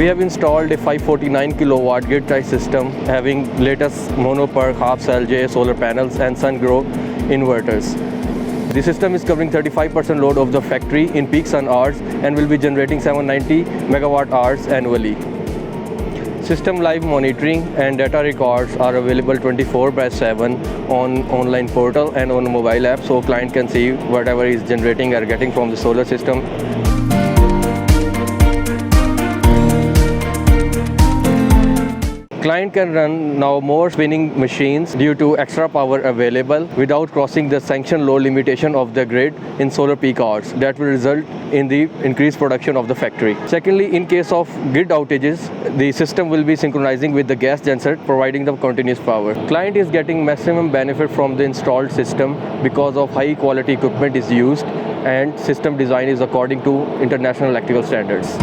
have installed a 549 kilowatt grid-tied system having latest mono-PERC half-cell J solar panels and sun-grow inverters. The system is covering 35% load of the factory in peak sun hours and will be generating 790 megawatt hours annually. System live monitoring and data records are available 24/7 on online portal and on mobile app, so client can see whatever is generating or getting from the solar system. Client can run now more spinning machines due to extra power available without crossing the sanctioned load limitation of the grid in solar peak hours. That will result in the increased production of the factory. Secondly, in case of grid outages, the system will be synchronizing with the gas genset, providing the continuous power. Client is getting maximum benefit from the installed system because of high quality equipment is used and system design is according to international electrical standards.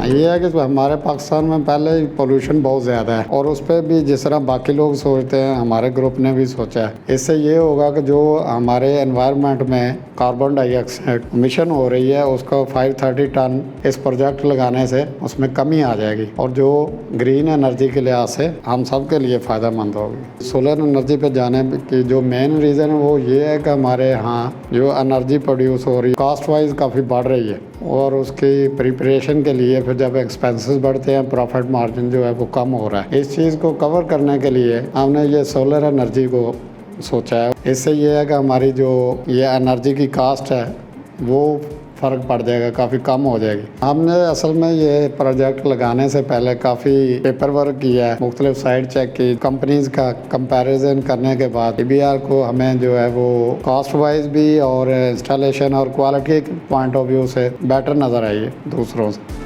ये है कि हमारे पाकिस्तान में पहले ही pollution बहुत ज़्यादा है और उस पर भी जिस तरह बाकी लोग सोचते हैं हमारे ग्रुप ने भी सोचा है। इससे ये होगा कि जो हमारे एनवायरनमेंट में कार्बन डाइऑक्साइड मिशन हो रही है उसका 530 टन इस प्रोजेक्ट लगाने से उसमें कमी आ जाएगी और जो ग्रीन एनर्जी के लिहाज से हम सब के लिए फ़ायदेमंद होगी। सोलर एनर्जी पे जाने की जो मेन रीज़न है वो ये है कि हमारे यहाँ जो एनर्जी प्रोड्यूस हो रही है कास्ट वाइज काफ़ी बढ़ रही है और उसकी प्रिपरेशन के लिए फिर जब एक्सपेंसेस बढ़ते हैं प्रॉफिट मार्जिन जो है वो कम हो रहा है। इस चीज़ को कवर करने के लिए हमने ये सोलर एनर्जी को सोचा है। इससे ये है कि हमारी जो ये एनर्जी की कास्ट है वो फ़र्क पड़ जाएगा, काफ़ी कम हो जाएगी। हमने असल में ये प्रोजेक्ट लगाने से पहले काफ़ी पेपर वर्क किया है, मुख्तलिफ साइट चेक की, कंपनीज़ का कंपैरिजन करने के बाद EBR को हमें जो है वो कॉस्ट वाइज भी और इंस्टॉलेशन और क्वालिटी पॉइंट ऑफ व्यू से बेटर नज़र आई है दूसरों से।